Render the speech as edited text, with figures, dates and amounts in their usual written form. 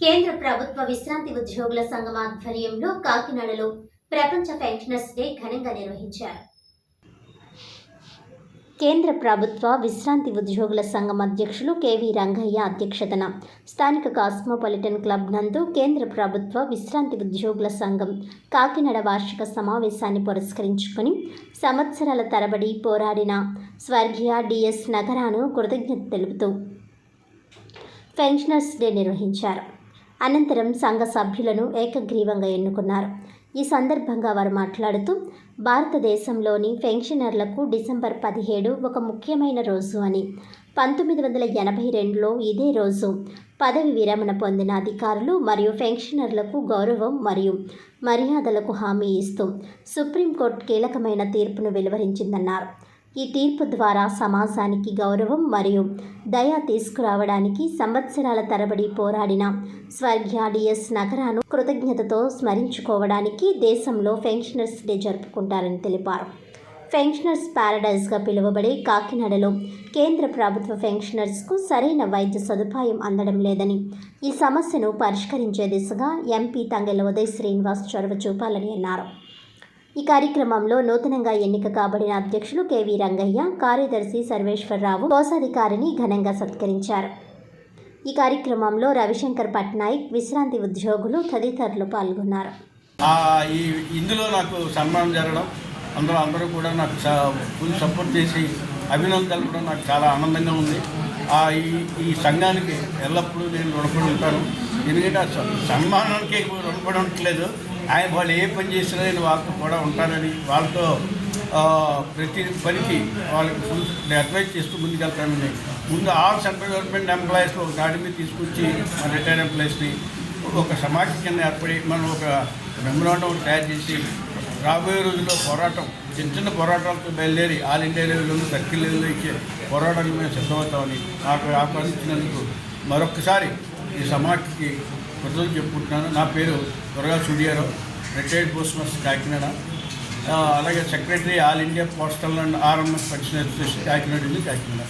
కేంద్ర ప్రభుత్వ విశ్రాంతి ఉద్యోగుల సంఘం ఆధ్వర్యంలో కాకినాడలో ప్రపంచ పెన్షనర్స్ డే ఘనంగా నిర్వహించారు. కేంద్ర ప్రభుత్వ విశ్రాంతి ఉద్యోగుల సంఘం అధ్యక్షులు కెవి రంగయ్య అధ్యక్షతన స్థానిక కాస్మోపాలిటన్ క్లబ్ నందు కేంద్ర ప్రభుత్వ విశ్రాంతి ఉద్యోగుల సంఘం కాకినాడ వార్షిక సమావేశాన్ని పురస్కరించుకొని సంవత్సరాల తరబడి పోరాడిన స్వర్గీయ డిఎస్ నగరాను కృతజ్ఞత తెలుపుతూ పెన్షనర్స్ డే నిర్వహించారు. అనంతరం సంఘ సభ్యులను ఏకగ్రీవంగా ఎన్నుకున్నారు. ఈ సందర్భంగా వారు మాట్లాడుతూ భారతదేశంలోని పెన్షనర్లకు డిసెంబర్ 17 ఒక ముఖ్యమైన రోజు అని, 1982లో ఇదే రోజు పదవి విరమణ పొందిన అధికారులు మరియు పెన్షనర్లకు గౌరవం మరియు మర్యాదలకు హామీ ఇస్తూ సుప్రీంకోర్టు కీలకమైన తీర్పును వెలువరించిందన్నారు. ఈ తీర్పు ద్వారా సమాజానికి గౌరవం మరియు దయ తీసుకురావడానికి సంవత్సరాల తరబడి పోరాడిన స్వర్గీయ డిఎస్ నగరాను కృతజ్ఞతతో స్మరించుకోవడానికి దేశంలో పెన్షనర్స్ డే జరుపుకుంటారని తెలిపారు. పెన్షనర్స్ ప్యారడైజ్గా పిలువబడే కాకినాడలో కేంద్ర ప్రభుత్వ పెన్షనర్స్కు సరైన వైద్య సదుపాయం అందడం లేదని, ఈ సమస్యను పరిష్కరించే దిశగా ఎంపీ తంగెళ్ల ఉదయ్ శ్రీనివాస్ చొరవ చూపాలని అన్నారు. ఈ కార్యక్రమంలో నూతనంగా ఎన్నిక కాబడిన అధ్యక్షులు కెవి రంగయ్య, కార్యదర్శి సర్వేశ్వరరావు, కోశాధికారిని ఘనంగా సత్కరించారు. ఈ కార్యక్రమంలో రవిశంకర్ పట్నాయక్, విశ్రాంతి ఉద్యోగులు తదితరులు పాల్గొన్నారు. ఇందులో నాకు సన్మానం జరగడం, అందరూ కూడా నాకు ఫుల్ సపోర్ట్ చేసి అభినందనలు తెలపడం నాకు చాలా ఆనందంగా ఉంది. ఈ సంఘానికి ఎల్లప్పుడూ నేను రుణపడి ఉంటాను. ఎందుకంటే సన్మానానికి రుణపడి ఉండట్లేదు, వాళ్ళు ఏ పని చేసినా నేను వాళ్ళతో కూడా ఉంటానని, వాళ్ళతో ప్రతి పనికి వాళ్ళకి ఫుల్ అడ్వైజ్ చేస్తూ ముందుకెళ్తానని, ముందు ఆల్ సెంట్రల్ గవర్నమెంట్ ఎంప్లాయీస్ ఒక గాడి మీద తీసుకొచ్చి మన రిటైర్డ్ ఎంప్లాయీస్ని ఒక సమాఖ్య కింద ఏర్పడి మనం ఒక మెమోరాండం తయారు చేసి రాబోయే రోజుల్లో పోరాటం, చిన్న పోరాటాలతో బయలుదేరి ఆల్ ఇండియా లెవెల్లో సర్కిల్ లెవెల్లో ఇచ్చే పోరాటానికి మేము సిద్ధమవుతామని నాకు ఆహ్వానించినందుకు మరొకసారి ఈ సమాఖ్యకి కృతజ్ఞతలు చెప్పుకుంటున్నాను. నా పేరు త్వరగా Suryarao, retired post master Kakinada, అలాగే secretary all India postal and RMS pension association Kakinada.